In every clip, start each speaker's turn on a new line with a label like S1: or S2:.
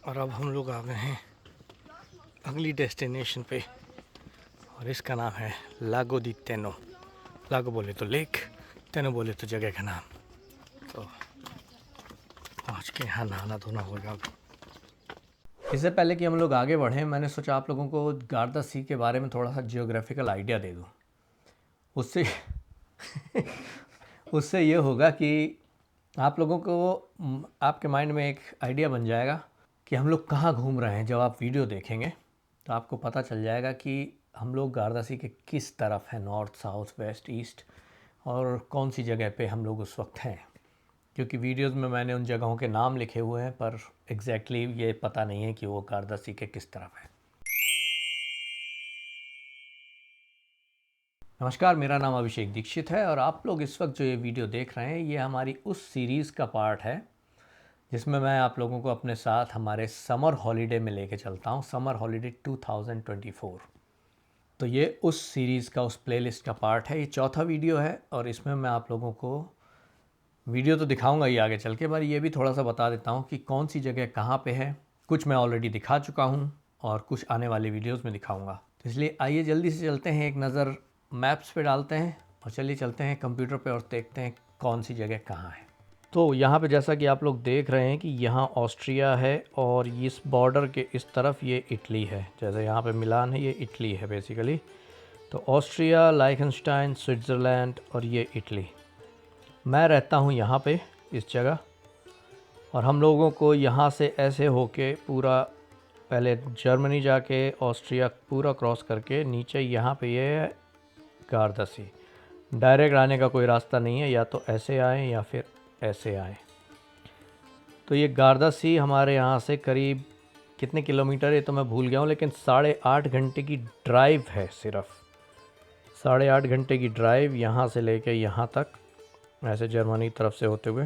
S1: और अब हम लोग आ गए हैं अगली डेस्टिनेशन पे और इसका नाम है लागो दी तेनो। लागो बोले तो लेक, तेनो बोले तो जगह का नाम। तो पहुँच के यहाँ नहाना धोना होगा। इससे पहले कि हम लोग आगे बढ़ें, मैंने सोचा आप लोगों को गार्दा सी के बारे में थोड़ा सा जियोग्राफिकल आइडिया दे दूँ। उससे उससे ये होगा कि आप लोगों को आपके माइंड में एक आइडिया बन जाएगा कि हम लोग कहाँ घूम रहे हैं। जब आप वीडियो देखेंगे तो आपको पता चल जाएगा कि हम लोग गार्दा सी के किस तरफ हैं, नॉर्थ, साउथ, वेस्ट, ईस्ट, और कौन सी जगह पे हम लोग उस वक्त हैं। क्योंकि वीडियोज़ में मैंने उन जगहों के नाम लिखे हुए हैं पर एग्जैक्टली ये पता नहीं है कि वो गार्दा सी के किस तरफ है। नमस्कार, मेरा नाम अभिषेक दीक्षित है और आप लोग इस वक्त जो ये वीडियो देख रहे हैं ये हमारी उस सीरीज़ का पार्ट है जिसमें मैं आप लोगों को अपने साथ हमारे समर हॉलीडे में लेके चलता हूँ, समर हॉलीडे 2024। तो ये उस सीरीज़ का, उस प्लेलिस्ट का पार्ट है। ये चौथा वीडियो है और इसमें मैं आप लोगों को वीडियो तो दिखाऊंगा ही आगे चल के, पर ये भी थोड़ा सा बता देता हूँ कि कौन सी जगह कहाँ पे है। कुछ मैं ऑलरेडी दिखा चुका हूँ और कुछ आने वाले वीडियोस में दिखाऊंगा। तो इसलिए आइए जल्दी से चलते हैं, एक नज़र मैप्स पे डालते हैं और चलिए चलते हैं कंप्यूटर पे और देखते हैं कौन सी जगह कहाँ है। तो यहाँ पे जैसा कि आप लोग देख रहे हैं कि यहाँ ऑस्ट्रिया है और इस बॉर्डर के इस तरफ ये इटली है। जैसे यहाँ पे मिलान है, ये इटली है बेसिकली। तो ऑस्ट्रिया, लाइखनस्टाइन, स्विट्ज़रलैंड और ये इटली। मैं रहता हूँ यहाँ पे इस जगह और हम लोगों को यहाँ से ऐसे होके पूरा पहले जर्मनी जाके ऑस्ट्रिया पूरा क्रॉस करके नीचे यहाँ पे ये है गार्दा सी। डायरेक्ट आने का कोई रास्ता नहीं है, या तो ऐसे आए या फिर ऐसे आए। तो ये गार्दा सी हमारे यहाँ से करीब कितने किलोमीटर है तो मैं भूल गया हूँ, लेकिन 8.5 घंटे की ड्राइव है। सिर्फ 8.5 घंटे की ड्राइव यहाँ से लेके यहाँ तक, ऐसे जर्मनी तरफ से होते हुए।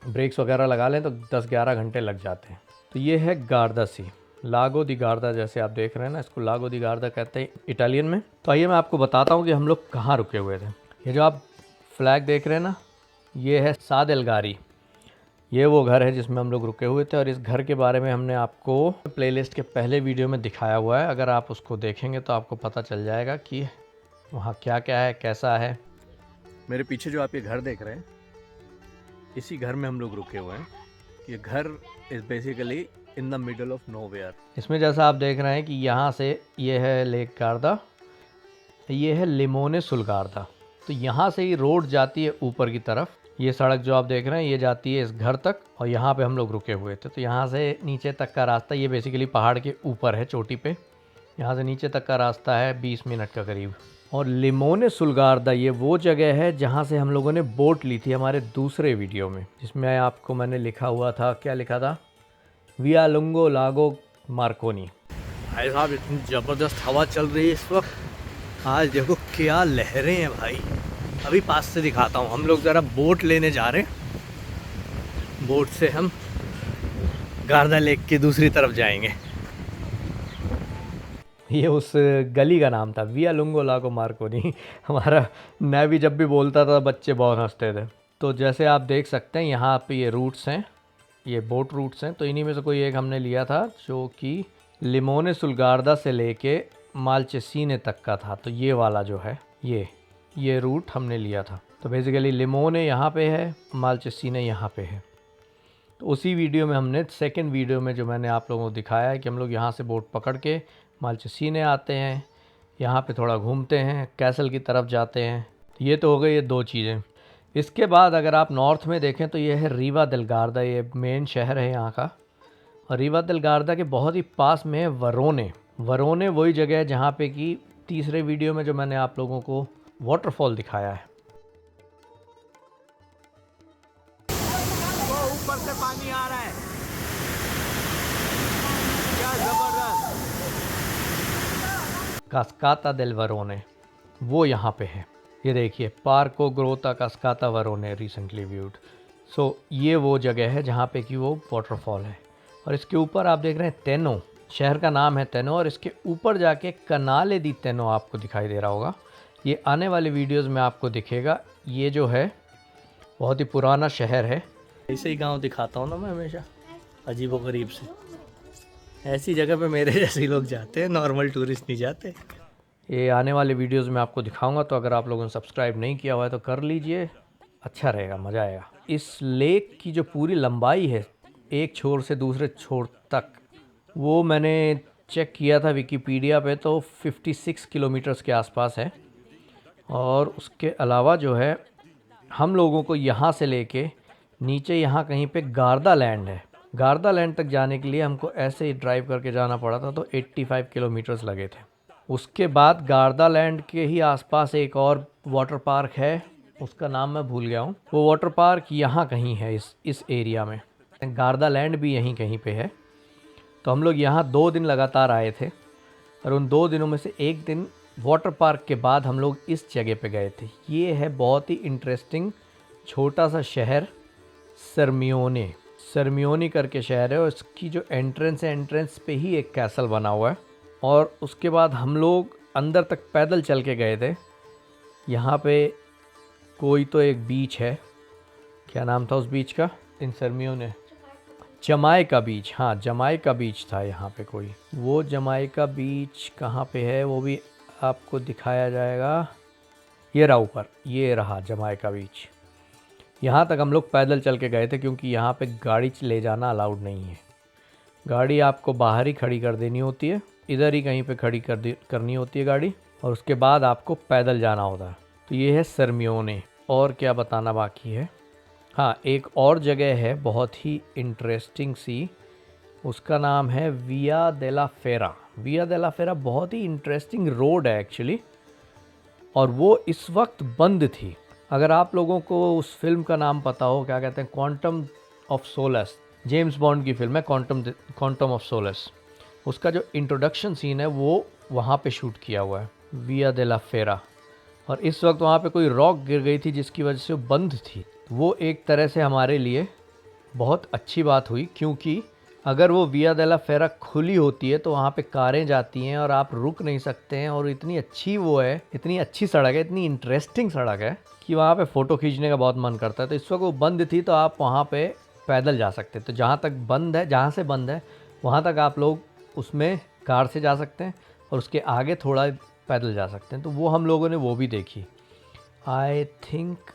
S1: ब्रेक्स वगैरह लगा लें तो 10-11 घंटे लग जाते हैं। तो ये है गार्दा सी, लागो दी गार्दा। जैसे आप देख रहे हैं ना, इसको लागो दी गार्दा कहते हैं इटालियन में। तो आइए मैं आपको बताता हूँ कि हम लोग कहाँ रुके हुए थे। ये जो आप फ्लैग देख रहे हैं ना, ये है सा देल गारी। ये वो घर है जिसमें हम लोग रुके हुए थे और इस घर के बारे में हमने आपको प्लेलिस्ट के पहले वीडियो में दिखाया हुआ है। अगर आप उसको देखेंगे तो आपको पता चल जाएगा कि वहाँ क्या क्या है, कैसा है। मेरे पीछे जो आप ये घर देख रहे हैं, इसी घर में हम लोग रुके हुए हैं। ये घर is basically in the middle of nowhere. इसमें जैसा आप देख रहे हैं कि यहाँ से ये है लेक गार्दा, ये है लिमोने सुल गार्दा। तो यहाँ से ही रोड जाती है ऊपर की तरफ। ये सड़क जो आप देख रहे हैं ये जाती है इस घर तक और यहाँ पे हम लोग रुके हुए थे। तो यहाँ से नीचे तक का रास्ता, ये बेसिकली पहाड़ के ऊपर है चोटी पे, यहाँ से नीचे तक का रास्ता है 20 मिनट का करीब। और लिमोने सुल गार्दा ये वो जगह है जहाँ से हम लोगों ने बोट ली थी हमारे दूसरे वीडियो में, जिसमें आपको मैंने लिखा हुआ था, क्या लिखा था, विया लुंगो लागो मार्कोनी। भाई साहब इतनी ज़बरदस्त हवा चल रही है इस वक्त। आज देखो क्या लहरें हैं भाई। अभी पास से दिखाता हूँ। हम लोग ज़रा बोट लेने जा रहे हैं। बोट से हम गार्दा लेक की दूसरी तरफ जाएंगे। ये उस गली का नाम था, विया लुंगो लागो मार्कोनी। हमारा नेवी जब भी बोलता था बच्चे बहुत हंसते थे। तो जैसे आप देख सकते हैं यहाँ पे ये रूट्स हैं, ये बोट रूट्स हैं। तो इन्हीं में से कोई एक हमने लिया था जो कि लिमोने सुल गार्दा से लेके माल्चेसीने तक का था। तो ये वाला जो है ये रूट हमने लिया था। तो बेसिकली लिमोने यहाँ पे है, माल्चेसीने यहाँ पे है। तो उसी वीडियो में हमने, सेकंड वीडियो में जो मैंने आप लोगों को दिखाया है कि हम लोग यहाँ से बोट पकड़ के माल्चेसीने आते हैं, यहाँ पे थोड़ा घूमते हैं, कैसल की तरफ जाते हैं। तो ये तो हो गई ये दो चीज़ें। इसके बाद अगर आप नॉर्थ में देखें तो ये है रीवा देल गार्दा। ये मेन शहर है यहाँ का। और रीवा देल गार्दा के बहुत ही पास में है वरोने। वरोने वही जगह है जहाँ पे कि तीसरे वीडियो में जो मैंने आप लोगों को वाटरफॉल दिखाया है। ऊपर से पानी आ रहा है, क्या जबरदस्त। कास्काता देल वरोने वो यहाँ पे है। ये देखिए, पार्को ग्रोता कास्काता वरोने रिसेंटली व्यूड। सो ये वो जगह है जहाँ पे कि वो वाटरफॉल है। और इसके ऊपर आप देख रहे हैं तेनो, शहर का नाम है तेनो। और इसके ऊपर जाके कनाले दी तेनो आपको दिखाई दे रहा होगा। ये आने वाले वीडियोस में आपको दिखेगा। ये जो है बहुत ही पुराना शहर है। ऐसे ही गांव दिखाता हूँ ना मैं हमेशा, अजीबो गरीब से। ऐसी जगह पे मेरे जैसे लोग जाते हैं, नॉर्मल टूरिस्ट नहीं जाते। ये आने वाले वीडियोस में आपको दिखाऊंगा, तो अगर आप लोगों ने सब्सक्राइब नहीं किया हुआ है तो कर लीजिए, अच्छा रहेगा, मज़ा आएगा। इस लेक की जो पूरी लंबाई है एक छोर से दूसरे छोर तक, वो मैंने चेक किया था विकिपीडिया पे, तो 56 किलोमीटर्स के आसपास है। और उसके अलावा जो है, हम लोगों को यहाँ से लेके नीचे यहाँ कहीं पे गार्दा लैंड है, गार्दा लैंड तक जाने के लिए हमको ऐसे ही ड्राइव करके जाना पड़ा था, तो 85 किलोमीटर्स लगे थे। उसके बाद गार्दा लैंड के ही आसपास एक और वाटर पार्क है, उसका नाम मैं भूल गया हूँ। वो वाटर पार्क यहाँ कहीं है, इस एरिया में। गार्दा लैंड भी यहीं कहीं पे है। तो हम लोग यहाँ 2 दिन लगातार आए थे, और उन 2 दिनों में से एक दिन वाटर पार्क के बाद हम लोग इस जगह पे गए थे। ये है बहुत ही इंटरेस्टिंग छोटा सा शहर, सर्मियोने। सर्मियोनी करके शहर है, और इसकी जो एंट्रेंस है, एंट्रेंस पे ही एक कैसल बना हुआ है। और उसके बाद हम लोग अंदर तक पैदल चल के गए थे। यहाँ पे कोई तो एक बीच है, क्या नाम था उस बीच का इन सर्मियोने? जमाइका बीच। हाँ, जमाइका बीच था यहाँ पे कोई। वो जमाइका बीच कहाँ पे है वो भी आपको दिखाया जाएगा। ये रहा ऊपर, ये रहा जमाइका बीच। यहाँ तक हम लोग पैदल चल के गए थे, क्योंकि यहाँ पे गाड़ी ले जाना अलाउड नहीं है। गाड़ी आपको बाहर ही खड़ी कर देनी होती है, इधर ही कहीं पे खड़ी करनी होती है गाड़ी, और उसके बाद आपको पैदल जाना होता है। तो ये है सर्मियोने। और क्या बताना बाकी है? हाँ, एक और जगह है बहुत ही इंटरेस्टिंग सी, उसका नाम है विया डेला फेरा। विया डेला फेरा बहुत ही इंटरेस्टिंग रोड है एक्चुअली, और वो इस वक्त बंद थी। अगर आप लोगों को उस फिल्म का नाम पता हो, क्या कहते हैं, क्वांटम ऑफ सोलस, जेम्स बॉन्ड की फिल्म है क्वांटम ऑफ सोलस, उसका जो इंट्रोडक्शन सीन है वो वहाँ पे शूट किया हुआ है, विया डेला फेरा। और इस वक्त वहाँ पे कोई रॉक गिर गई थी जिसकी वजह से वो बंद थी। वो एक तरह से हमारे लिए बहुत अच्छी बात हुई, क्योंकि अगर वो विया डेला फेरा खुली होती है तो वहाँ पे कारें जाती हैं और आप रुक नहीं सकते हैं। और इतनी अच्छी वो है, इतनी अच्छी सड़क है, इतनी इंटरेस्टिंग सड़क है कि वहाँ पे फ़ोटो खींचने का बहुत मन करता है। तो इस वक्त वो बंद थी, तो आप वहाँ पे पैदल जा सकते। तो जहाँ तक बंद है, जहाँ से बंद है वहाँ तक आप लोग उसमें कार से जा सकते हैं, और उसके आगे थोड़ा पैदल जा सकते हैं। तो वो हम लोगों ने वो भी देखी। आई थिंक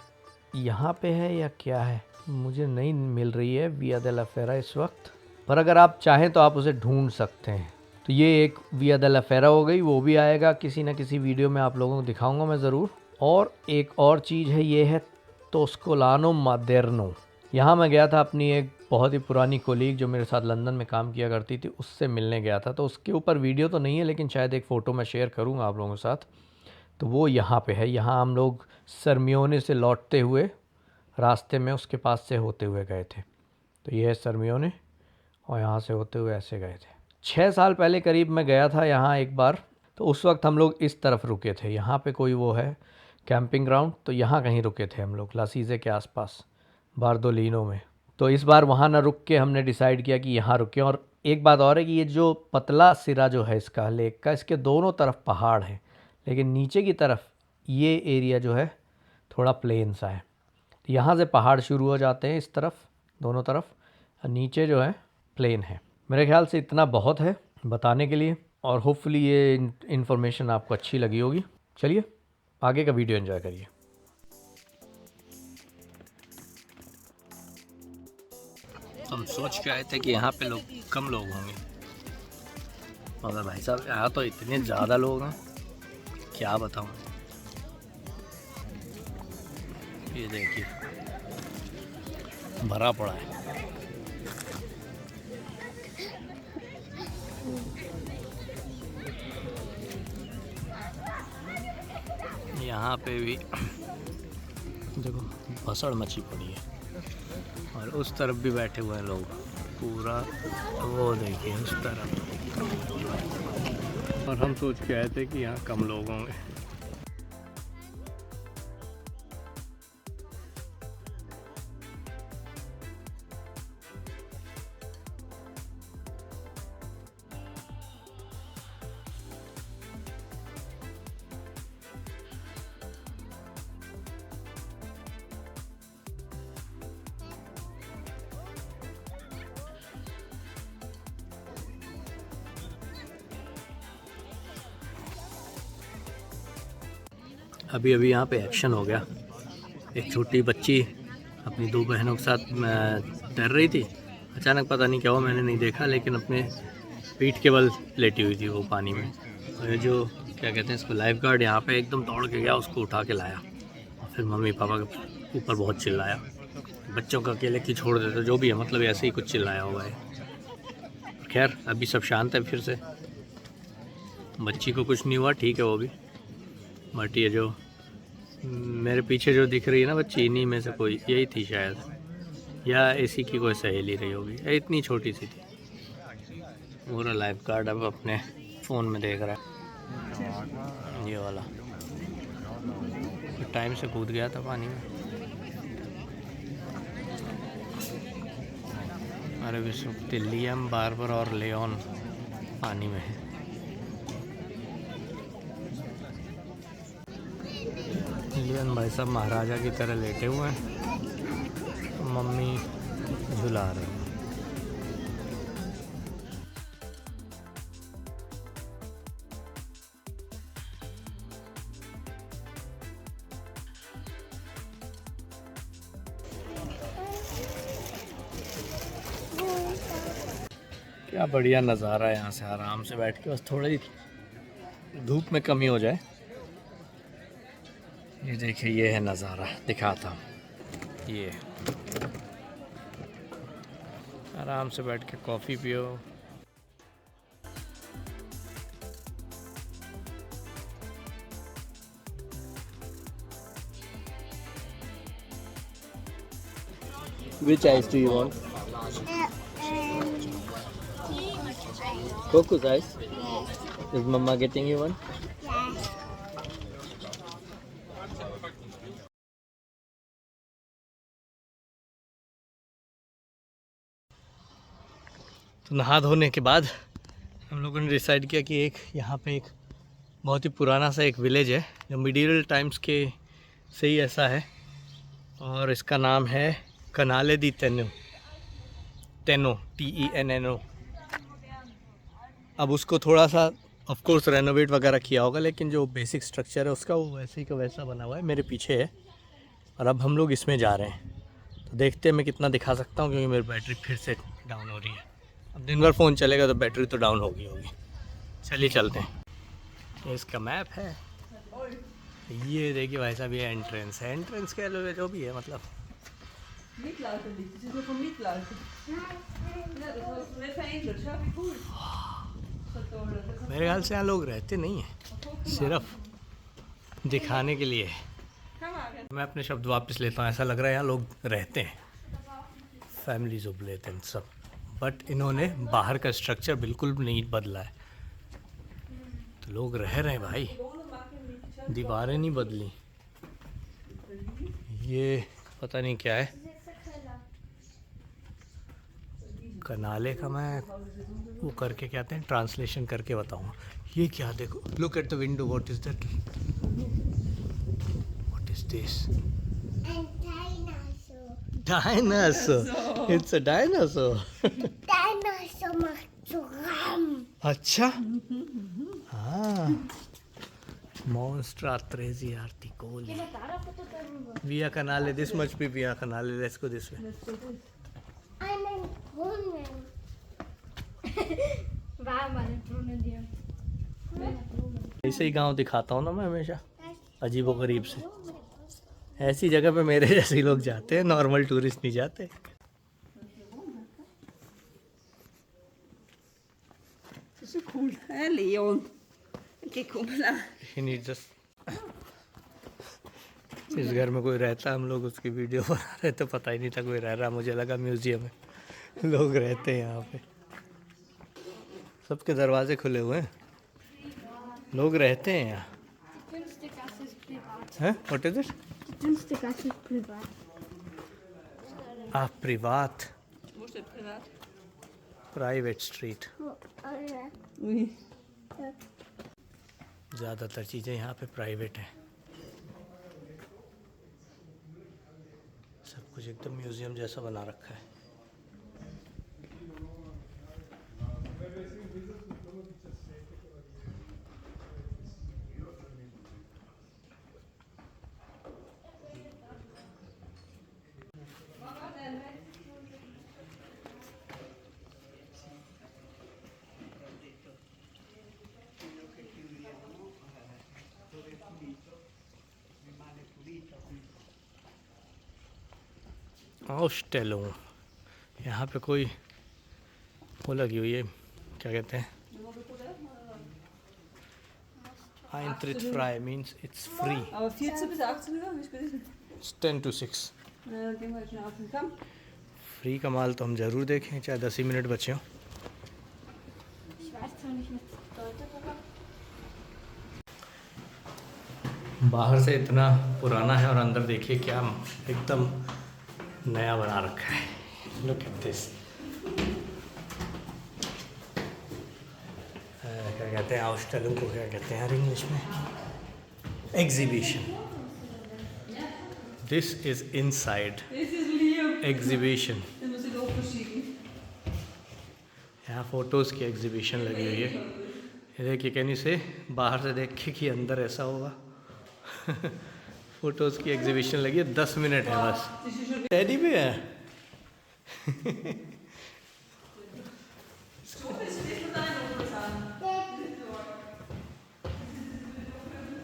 S1: यहाँ पे है या क्या है, मुझे नहीं मिल रही है विया डेला फेरा इस वक्त, पर अगर आप चाहें तो आप उसे ढूंढ सकते हैं। तो ये एक विया डेला फेरा हो गई, वो भी आएगा किसी न किसी वीडियो में, आप लोगों को दिखाऊंगा मैं ज़रूर। और एक और चीज़ है, ये है तोस्कोलानो मदेर्नो। यहाँ मैं गया था अपनी एक बहुत ही पुरानी कोलीग जो मेरे साथ लंदन में काम किया करती थी, उससे मिलने गया था। तो उसके ऊपर वीडियो तो नहीं है, लेकिन शायद एक फ़ोटो मैं शेयर करूँगा आप लोगों के साथ। तो वो यहाँ पे है। यहाँ हम लोग सर्मियोने से लौटते हुए रास्ते में उसके पास से होते हुए गए थे। तो ये है सर्मियोने, और यहाँ से होते हुए ऐसे गए थे। 6 साल पहले करीब मैं गया था यहाँ एक बार, तो उस वक्त हम लोग इस तरफ रुके थे। यहाँ पे कोई वो है कैंपिंग ग्राउंड, तो यहाँ कहीं रुके थे हम लोग लासीज़े के आसपास, बारदोलिनो में। तो इस बार वहाँ ना रुक के हमने डिसाइड किया कि यहाँ रुकें। और एक बात और है कि ये जो पतला सिरा जो है इसका लेक का, इसके दोनों तरफ पहाड़ है, लेकिन नीचे की तरफ ये एरिया जो है थोड़ा प्लेन सा है। तो यहाँ से पहाड़ शुरू हो जाते हैं इस तरफ, दोनों तरफ, और नीचे जो है प्लेन है। मेरे ख्याल से इतना बहुत है बताने के लिए, और होपफुली ये इन्फॉर्मेशन आपको अच्छी लगी होगी। चलिए आगे का वीडियो एंजॉय करिए। हम सोच के आए थे कि यहाँ पे लोग कम लोग होंगे, मगर भाई साहब यहाँ तो इतने ज़्यादा लोग हैं, क्या बताऊँ। ये देखिए भरा पड़ा है। यहाँ पे भी देखो भसड़ मची पड़ी है, और उस तरफ भी बैठे हुए हैं लोग पूरा, वो देखिए उस तरफ। और हम सोच के आए थे कि यहाँ कम लोग होंगे। अभी अभी यहाँ पे एक्शन हो गया। एक छोटी बच्ची अपनी दो बहनों के साथ तैर रही थी, अचानक पता नहीं क्या हुआ, मैंने नहीं देखा, लेकिन अपने पीठ के बल लेटी हुई थी वो पानी में। और जो क्या कहते हैं इसको, लाइफ गार्ड यहाँ पे एकदम दौड़ के गया, उसको उठा के लाया और फिर मम्मी पापा के ऊपर बहुत चिल्लाया, बच्चों को अकेले क्यों छोड़ देते, जो भी है, मतलब ऐसे ही कुछ चिल्लाया हुआ है। खैर अभी सब शांत है फिर से, बच्ची को कुछ नहीं हुआ, ठीक है वो भी। बट ये जो मेरे पीछे जो दिख रही है ना बच्ची, इन्हीं में से कोई यही थी शायद, या इसी की कोई सहेली रही होगी, इतनी छोटी सी थी। पूरा लाइफ गार्ड अब अपने फ़ोन में देख रहा है, ये वाला टाइम से कूद गया था पानी में। अरे विश्व लियम, बार्बर और लेओन पानी में है। लियन भाई साहब महाराजा की तरह लेटे हुए हैं, मम्मी झुला रहे हैं। क्या बढ़िया नज़ारा है यहाँ से, आराम से बैठ के, बस थोड़ी धूप में कमी हो जाए। ये देखिए, ये है नज़ारा, दिखाता हूँ। ये आराम से बैठ के कॉफ़ी पियो। Which ice do you want? Coco's ice? Is Mama getting you one? तो नहा धोने के बाद हम लोगों ने डिसाइड किया कि एक यहाँ पे एक बहुत ही पुराना सा एक विलेज है जो मिडिवल टाइम्स के से ही ऐसा है, और इसका नाम है कनाले दी तेनो, TENNO। अब उसको थोड़ा सा ऑफ कोर्स रेनोवेट वगैरह किया होगा, लेकिन जो बेसिक स्ट्रक्चर है उसका वो वैसे ही का वैसा बना हुआ है, मेरे पीछे है। और अब हम लोग इसमें जा रहे हैं, तो देखते हैं मैं कितना दिखा सकता हूँ, क्योंकि मेरी बैटरी फिर से डाउन हो रही है। अब दिन भर फ़ोन चलेगा तो बैटरी तो डाउन होगी। चलिए चलते हैं। ये इसका मैप है, ये देखिए भाई साहब, ये एंट्रेंस है, एंट्रेंस कह लो जो भी है, मतलब मेरे ख्याल से यहाँ लोग रहते नहीं हैं, सिर्फ दिखाने के लिए। मैं अपने शब्द वापस लेता हूँ, ऐसा लग रहा है यहाँ लोग रहते हैं, फैमिलीज ऑफ लेते हैं सब, बट इन्होंने बाहर का स्ट्रक्चर बिल्कुल नहीं बदला है, तो लोग रह रहे हैं भाई, दीवारें नहीं बदली। ये पता नहीं क्या है, कनाले का मैं वो करके कहते हैं, ट्रांसलेशन करके बताऊंगा। ये क्या, देखो, look at the window, what is that, what is this, dinosaur, it's a dinosaur. अच्छा, हाँ, Monstra Trezi Articoli. Via Canale, this much be Via Canale, let's go this way.
S2: I'm in Brunnen. Waar meine Brunnen dir?
S1: ऐसे ही गांव दिखाता हूँ ना मैं हमेशा, अजीबो गरीब से। ऐसी जगह पे मेरे जैसे लोग जाते हैं, नॉर्मल टूरिस्ट नहीं जाते।
S3: Så cool, Leon.
S1: इस घर में कोई रहता, हम लोग उसकी वीडियो बना रहे तो पता ही नहीं था कोई रह रहा, मुझे लगा म्यूजियम है, लोग रहते हैं यहाँ पे, सबके दरवाजे खुले हुए हैं, लोग रहते हैं यहाँ। हैं? What is it? privat.
S3: Wo steht privat?
S1: Private street.
S3: Oui.
S1: ज़्यादातर चीज़ें यहाँ पे प्राइवेट हैं, सब कुछ एकदम म्यूज़ियम जैसा बना रखा है। Ausstellung। यहाँ पे कोई वो लगी हुई है, क्या कहते हैं, Eintritt frei means it's free।
S3: Aber 14 bis 18 Uhr, wie spät ist es?
S1: It's 10 to 6।
S3: Na, gehen wir schnell auf den Kamm.
S1: Free का माल तो हम ज़रूर देखें, चाहे 10 ही मिनट बचे हों।
S2: Ich weiß zwar nicht, was das bedeutet, aber
S1: बाहर से इतना पुराना है और अंदर देखिए क्या एकदम नया बना रखा है। Look at this. क्या कहते हैं आउटस्टेलिंग को, क्या कहते हैं यार इंग्लिश में, exhibition. This is inside
S3: Das ist lieb.
S1: Exhibition.
S3: Den muss ich auch verschieben.
S1: यहाँ फ़ोटोज़ की एग्जीबिशन लगी हुई है। ये देखिए, कैन यू से बाहर से देख के कि अंदर ऐसा होगा। फ़ोटोज़ की एग्जीबिशन लगी है, 10 मिनट है बस। टेडी भी है।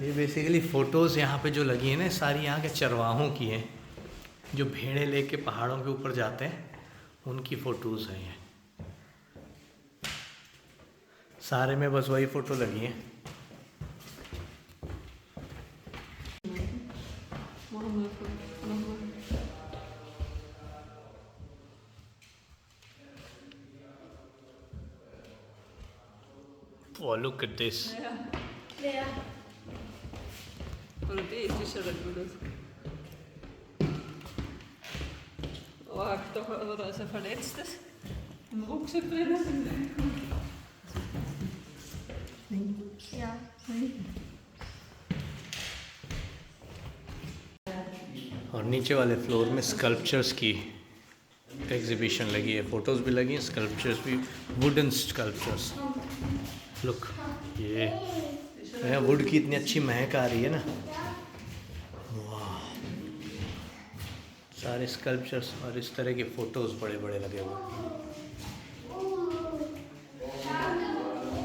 S1: ये बेसिकली फ़ोटोज़ यहाँ पे जो लगी हैं ना, सारी यहाँ के चरवाहों की हैं, जो भेड़ें लेके पहाड़ों के ऊपर जाते हैं, उनकी फ़ोटोज़ हैं ये सारे में। बस वही फ़ोटो लगी हैं।
S3: Machen wir.
S1: Oh, look at this।
S3: Ja.
S2: wer?
S3: Oder die ist schon gut aus. Oh, doch, aber da ist ein Verletztes im Rucksack drinnen.
S2: Ja.
S1: और नीचे वाले फ्लोर में स्कल्पचर्स की एग्जीबिशन लगी है, फ़ोटोज़ भी लगी हैं, स्कल्पचर्स भी, वुडन स्कल्पचर्स। लुक, ये यहाँ वुड की इतनी अच्छी महक आ रही है ना, वाह। सारे स्कल्पचर्स और इस तरह के फ़ोटोज़ बड़े बड़े लगे हुए,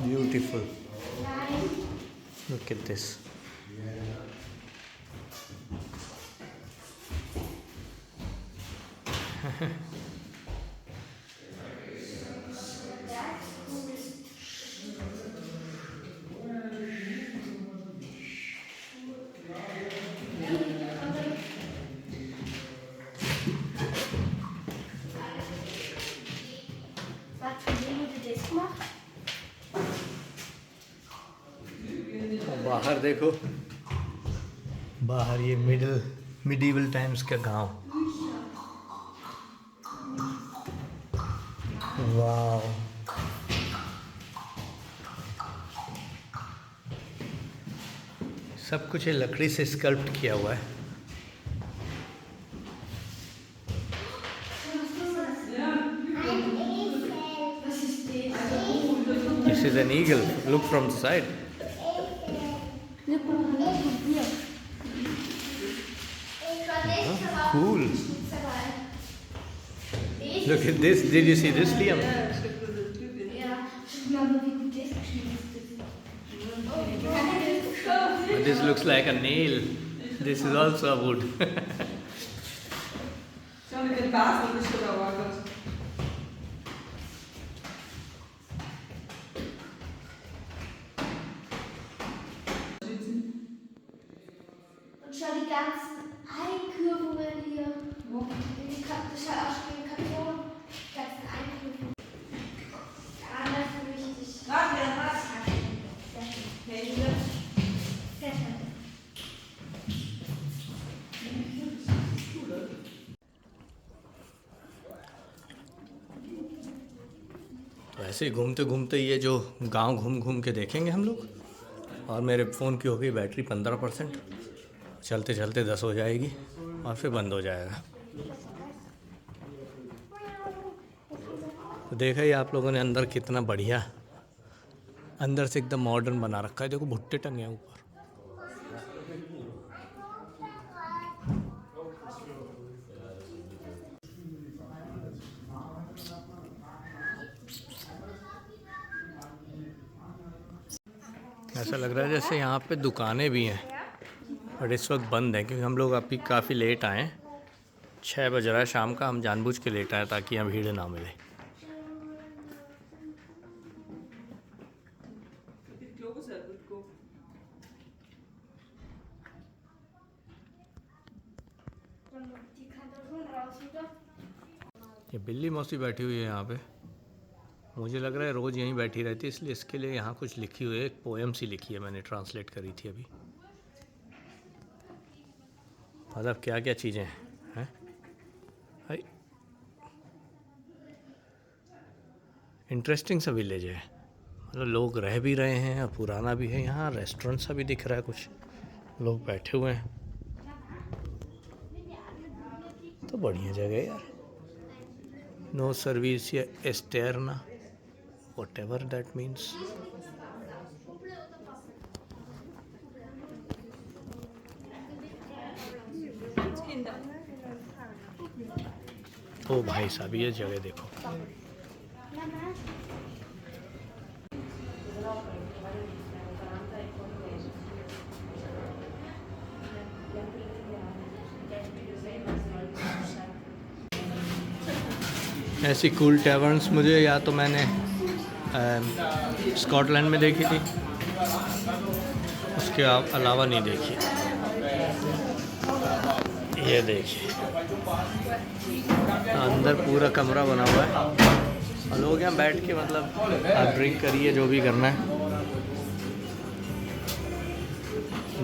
S1: beautiful. Look at this.
S2: Was für Lego du das gemacht?
S1: बाहर देखो, बाहर ये मिडीवल टाइम्स का गांव। वाह, सब कुछ ये लकड़ी से स्कल्प्ट किया हुआ है। This is an eagle. Look from the side. Cool. Look at this. Did you see this, Liam?
S2: Ja, schau mal, wie gut das geschnitten ist.
S1: This looks like a nail. This is also a wood.
S3: Schau mit dem Basel, das ist aber auch gut.
S2: Und schau die ganzen Einkurvungen hier. Das schaut aus wie ein Karton. Die ganzen Einkurvungen. Ja, das ist richtig.
S3: Warte, was?
S2: Sehr schön.
S3: Hände.
S2: Sehr schön.
S1: तो ऐसे ही घूमते घूमते ये जो गांव घूम घूम के देखेंगे हम लोग। और मेरे फ़ोन की हो गई बैटरी 15%, चलते चलते 10 हो जाएगी और फिर बंद हो जाएगा। तो देखा ही आप लोगों ने अंदर कितना बढ़िया, अंदर से एकदम मॉडर्न बना रखा है। देखो भुट्टे टंगे हैं ऊपर। ऐसा लग रहा है जैसे यहाँ पे दुकानें भी हैं, बट इस वक्त बंद है क्योंकि हम लोग अभी काफ़ी लेट आए हैं। 6 बज रहा है शाम का, हम जानबूझ के लेट आए ताकि यहाँ भीड़ ना मिले।
S3: Dit closer would go.
S2: Die kann doch schon raus, oder?
S1: ये बिल्ली मौसी बैठी हुई है यहाँ पे, मुझे लग रहा है रोज़ यहीं बैठी रहती है, इसलिए इसके लिए यहाँ कुछ लिखी हुई है, एक पोएम सी लिखी है, मैंने ट्रांसलेट करी थी अभी। मतलब क्या क्या चीज़ें हैं भाई, इंटरेस्टिंग सा विलेज है। मतलब लोग रह भी रहे हैं और पुराना भी है, यहाँ रेस्टोरेंट सा भी दिख रहा है, कुछ लोग बैठे हुए हैं, तो बढ़िया जगह है यार। नो सर्विस या एस्टेरना, whatever that means. ओ भाई साहब ये जगह देखो, ऐसी कूल टैवर्न्स मुझे या तो मैंने स्कॉटलैंड में देखी थी, उसके अलावा नहीं देखी। ये देखिए अंदर पूरा कमरा बना हुआ है और लोग यहाँ बैठ के मतलब आप ड्रिंक करिए जो भी करना है।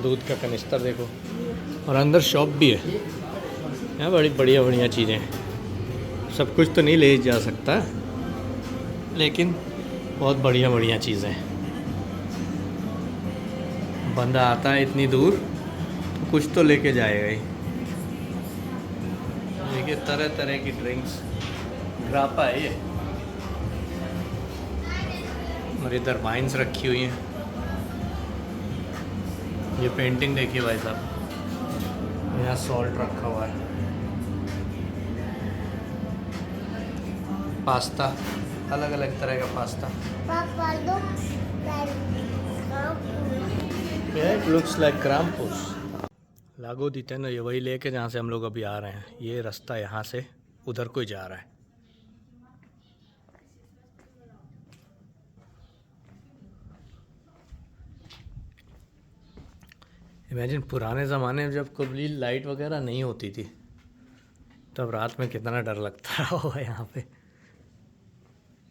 S1: दूध का कनिस्तर देखो, और अंदर शॉप भी है, यहाँ बड़ी बढ़िया बढ़िया चीज़ें हैं। सब कुछ तो नहीं ले जा सकता, लेकिन बहुत बढ़िया बढ़िया चीज़ें हैं। बंदा आता है इतनी दूर तो कुछ तो लेके जाएगा ही। देखिए तरह तरह की ड्रिंक्स, ग्रापा है ये, और इधर वाइन्स रखी हुई हैं। ये पेंटिंग देखिए भाई साहब, यहाँ सॉल्ट रखा हुआ है, पास्ता, अलग अलग तरह का pasta. It looks like Krampus. लागो दीते ना, ये वही लेके जहाँ से हम लोग अभी आ रहे हैं। ये रास्ता यहाँ से उधर कोई जा रहा है। इमेजिन पुराने ज़माने में जब कभी लाइट वगैरह नहीं होती थी, तब रात में कितना डर लगता होगा यहाँ पे।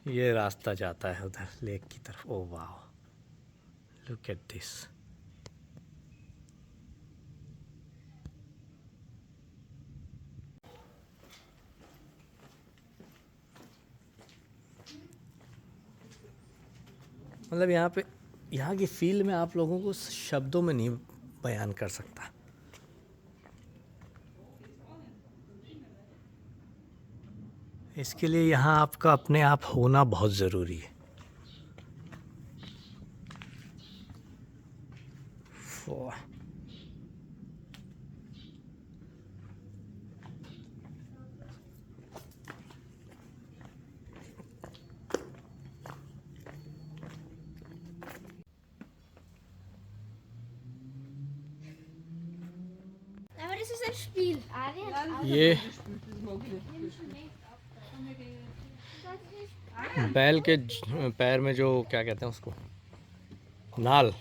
S1: ये रास्ता जाता है उधर लेक की तरफ। ओह वाह, लुक एट दिस। मतलब यहाँ पे, यहाँ की फील में आप लोगों को शब्दों में नहीं बयान कर सकता। इसके लिए यहाँ आपका अपने आप होना बहुत ज़रूरी है।
S2: Aber das ist ein Spiel.
S1: ये बैल के पैर में जो क्या कहते हैं उसको, नाल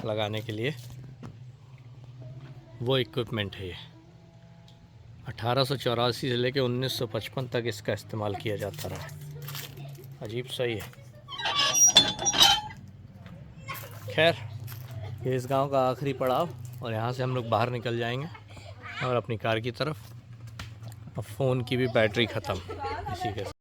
S1: लगाने के लिए वो इक्विपमेंट है। ये 1884 से लेकर 1955 तक इसका इस्तेमाल किया जाता रहा। अजीब सही है। खैर, ये इस गांव का आखिरी पड़ाव, और यहाँ से हम लोग बाहर निकल जाएंगे और अपनी कार की तरफ। और फ़ोन की भी बैटरी ख़त्म इसी के साथ।